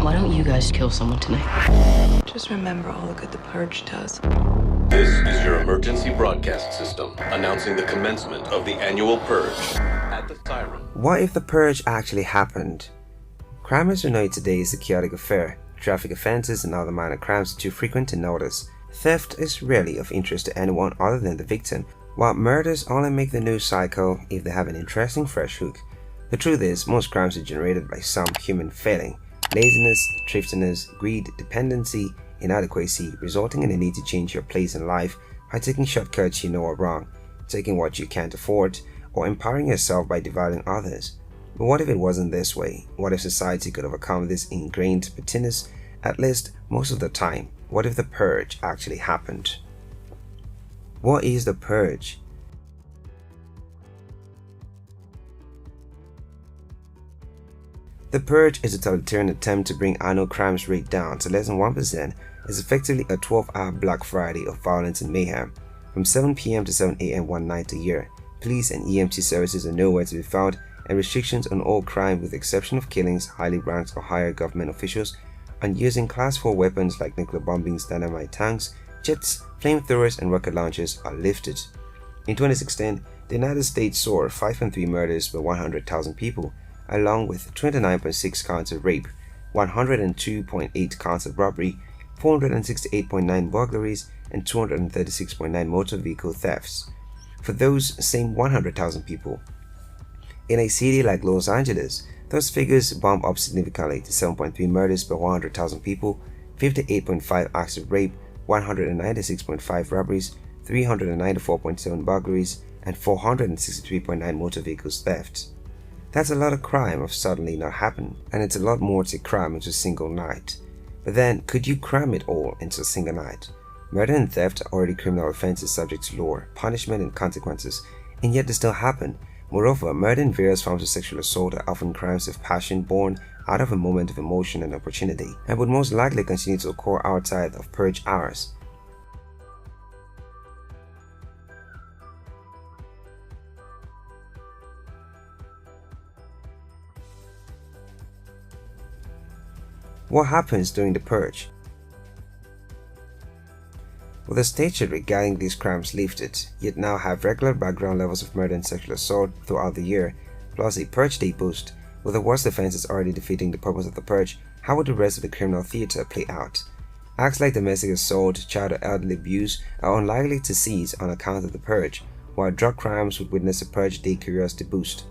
Why don't you guys kill someone tonight? Just remember all the good the Purge does. This is your emergency broadcast system announcing the commencement of the annual Purge. At the siren. What if the Purge actually happened? Crime as we know it today is a chaotic affair. Traffic offenses and other minor crimes are too frequent to notice. Theft is rarely of interest to anyone other than the victim, while murders only make the news cycle if they have an interesting fresh hook. The truth is, most crimes are generated by some human failing. Laziness, thriftiness, greed, dependency, inadequacy, resulting in the need to change your place in life by taking shortcuts you know are wrong, taking what you can't afford, or empowering yourself by devaluing others. But what if it wasn't this way? What if society could overcome this ingrained pettiness, at least most of the time? What if the Purge actually happened? What is the Purge? The Purge is a totalitarian attempt to bring annual crime rate down to less than 1%. It's effectively a 12-hour Black Friday of violence and mayhem, from 7 p.m. to 7 a.m. one night a year. Police and EMT services are nowhere to be found, and restrictions on all crime with the exception of killings highly ranked or higher government officials and using class 4 weapons like nuclear bombings, dynamite tanks, jets, flamethrowers and rocket launchers are lifted. In 2016, the United States saw 5.3 murders per 100,000 people, along with 29.6 counts of rape, 102.8 counts of robbery, 468.9 burglaries, and 236.9 motor vehicle thefts. For those same 100,000 people. In a city like Los Angeles, those figures bump up significantly to 7.3 murders per 100,000 people, 58.5 acts of rape, 196.5 robberies, 394.7 burglaries, and 463.9 motor vehicles thefts. That's a lot of crime of suddenly not happened, and it's a lot more to cram into a single night. But then, could you cram it all into a single night? Murder and theft are already criminal offenses subject to law, punishment, and consequences, and yet they still happen. Moreover, murder and various forms of sexual assault are often crimes of passion born out of a moment of emotion and opportunity, and would most likely continue to occur outside of purge hours. What happens during the purge? With the statute regarding these crimes lifted, you'd now have regular background levels of murder and sexual assault throughout the year, plus a purge day boost. With the worst offenses already defeating the purpose of the purge, how would the rest of the criminal theater play out? Acts like domestic assault, child or elderly abuse are unlikely to cease on account of the purge, while drug crimes would witness a purge day curiosity boost.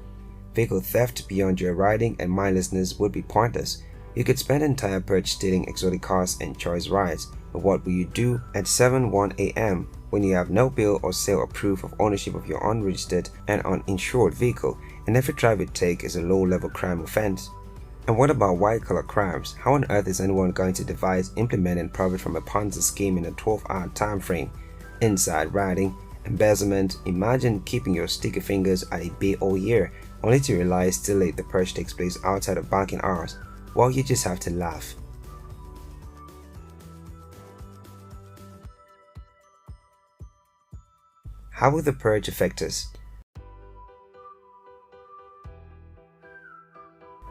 Vehicle theft beyond joyriding and mindlessness would be pointless. You could spend an entire purge stealing exotic cars and choice rides, but what will you do at 7:01 a.m. when you have no bill or sale or proof of ownership of your unregistered and uninsured vehicle, and every drive you take is a low-level crime offense? And what about white-collar crimes? How on earth is anyone going to devise, implement, and profit from a Ponzi scheme in a 12-hour time frame? Inside riding, embezzlement. Imagine keeping your sticky fingers at a bay all year, only to realize still late the purge takes place outside of banking hours. Well, you just have to laugh. How will the purge affect us?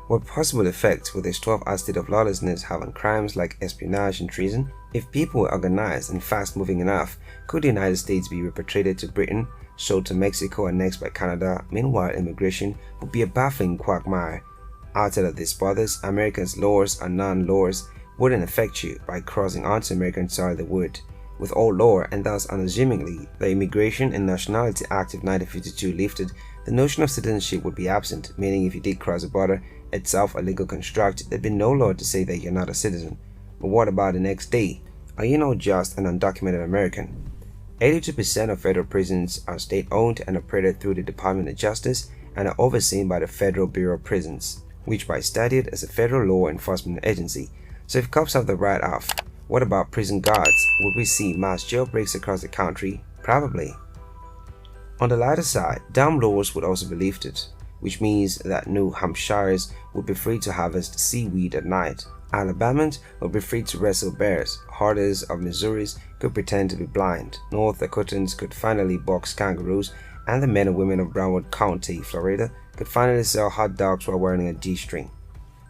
What possible effect will this 12-hour state of lawlessness have on crimes like espionage and treason? If people were organized and fast-moving enough, could the United States be repatriated to Britain, sold to Mexico and next by Canada? Meanwhile, immigration would be a baffling quagmire. Outside of these borders, Americans' laws and non-laws wouldn't affect you. By crossing onto American soil they would. With all law and thus unassumingly, the Immigration and Nationality Act of 1952 lifted, the notion of citizenship would be absent, meaning if you did cross the border, itself a legal construct, there'd be no law to say that you're not a citizen. But what about the next day? Are you not just an undocumented American? 82% of federal prisons are state-owned and operated through the Department of Justice and are overseen by the Federal Bureau of Prisons, which by statute is a federal law enforcement agency. So if cops have the right off, what about prison guards? Would we see mass jailbreaks across the country? Probably. On the lighter side, dam laws would also be lifted, which means that New Hampshires would be free to harvest seaweed at night. Alabamans would be free to wrestle bears. Herders of Missouris could pretend to be blind. North Dakotans could finally box kangaroos, and the men and women of Broward County, Florida, could finally sell hot dogs while wearing a G-string.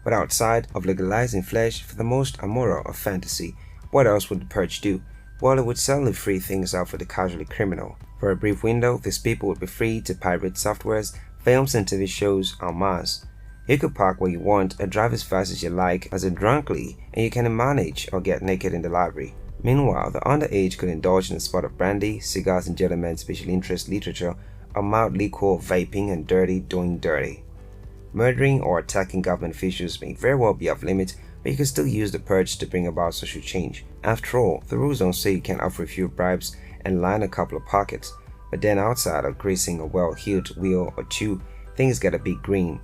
But outside of legalizing flesh for the most amoral of fantasy, what else would the Purge do? Well, it would certainly free things up for the casually criminal. For a brief window, these people would be free to pirate softwares, films and TV shows en masse. You could park where you want or drive as fast as you like as a drunkly, and you can manage or get naked in the library. Meanwhile, the underage could indulge in a spot of brandy, cigars and gentlemen's special interest literature, or mild liquor, vaping and dirty doing dirty. Murdering or attacking government officials may very well be off limits, but you can still use the Purge to bring about social change. After all, the rules don't say you can offer a few bribes and line a couple of pockets, but then outside of greasing a well-heeled wheel or two, things get a bit green.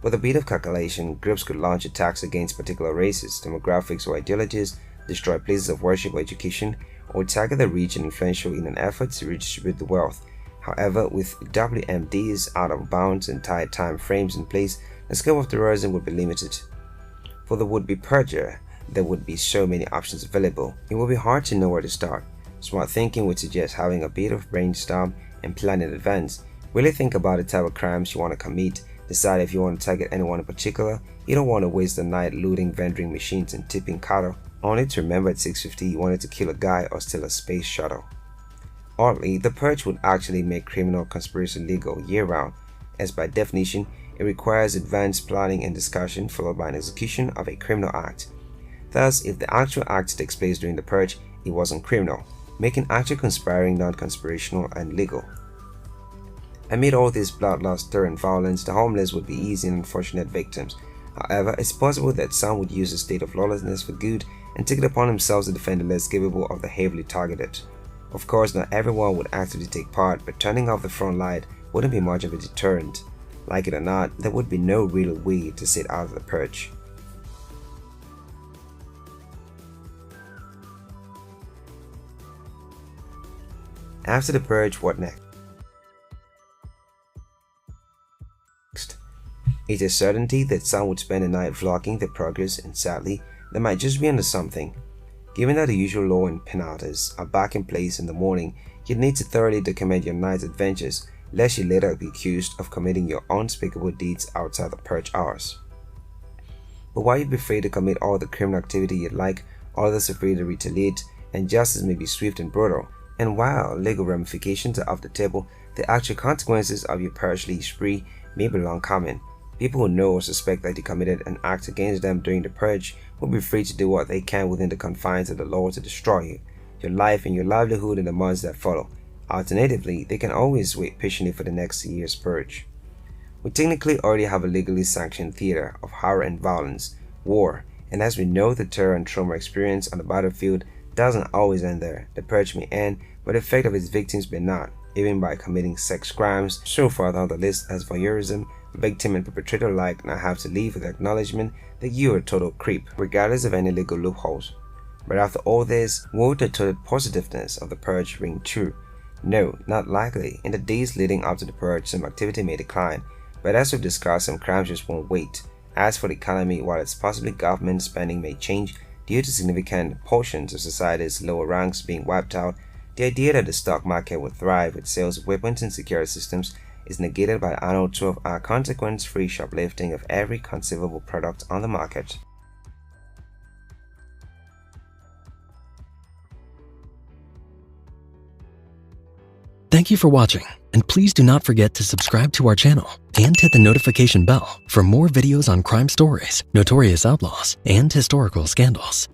With a bit of calculation, groups could launch attacks against particular races, demographics or ideologies, destroy places of worship or education, or target the rich and influential in an effort to redistribute the wealth. However, with WMDs out of bounds and tight time frames in place, the scope of terrorism would be limited. For the would-be purger, there would be so many options available, it would be hard to know where to start. Smart thinking would suggest having a bit of brainstorm and plan in advance. Really think about the type of crimes you want to commit, decide if you want to target anyone in particular. You don't want to waste the night looting vending machines and tipping cattle, only to remember at 6:50 you wanted to kill a guy or steal a space shuttle. Oddly, the Purge would actually make criminal conspiracy legal year-round, as by definition, it requires advanced planning and discussion followed by an execution of a criminal act. Thus, if the actual act takes place during the Purge, it wasn't criminal, making actual conspiring non-conspirational and legal. Amid all this bloodlust, terror and violence, the homeless would be easy and unfortunate victims. However, it's possible that some would use a state of lawlessness for good and take it upon themselves to defend the less capable of the heavily targeted. Of course, not everyone would actively take part, but turning off the front light wouldn't be much of a deterrent. Like it or not, there would be no real way to sit out of the Purge. After the Purge, what next? It's a certainty that some would spend the night vlogging their progress, and sadly, they might just be under something. Given that the usual law and penalties are back in place in the morning, you'd need to thoroughly document your night's adventures, lest you later be accused of committing your unspeakable deeds outside the Purge hours. But while you'd be free to commit all the criminal activity you'd like, others are free to retaliate, and justice may be swift and brutal. And while legal ramifications are off the table, the actual consequences of your purgely spree may be long coming. People who know or suspect that you committed an act against them during the Purge will be free to do what they can within the confines of the law to destroy you, your life and your livelihood in the months that follow. Alternatively, they can always wait patiently for the next year's Purge. We technically already have a legally sanctioned theater of horror and violence, war, and as we know, the terror and trauma experience on the battlefield doesn't always end there. The Purge may end, but the fate of its victims may not, even by committing sex crimes. So far down the list as voyeurism, victim and perpetrator alike now have to live with the acknowledgement that you are a total creep, regardless of any legal loopholes. But after all this, would the total positiveness of the Purge ring true? No, not likely. In the days leading up to the Purge, some activity may decline, but as we've discussed, some crimes just won't wait. As for the economy, while it's possibly government spending may change due to significant portions of society's lower ranks being wiped out, the idea that the stock market will thrive with sales of weapons and security systems is negated by the annual 12-hour consequence-free shoplifting of every conceivable product on the market. Thank you for watching, and please do not forget to subscribe to our channel and hit the notification bell for more videos on crime stories, notorious outlaws, and historical scandals.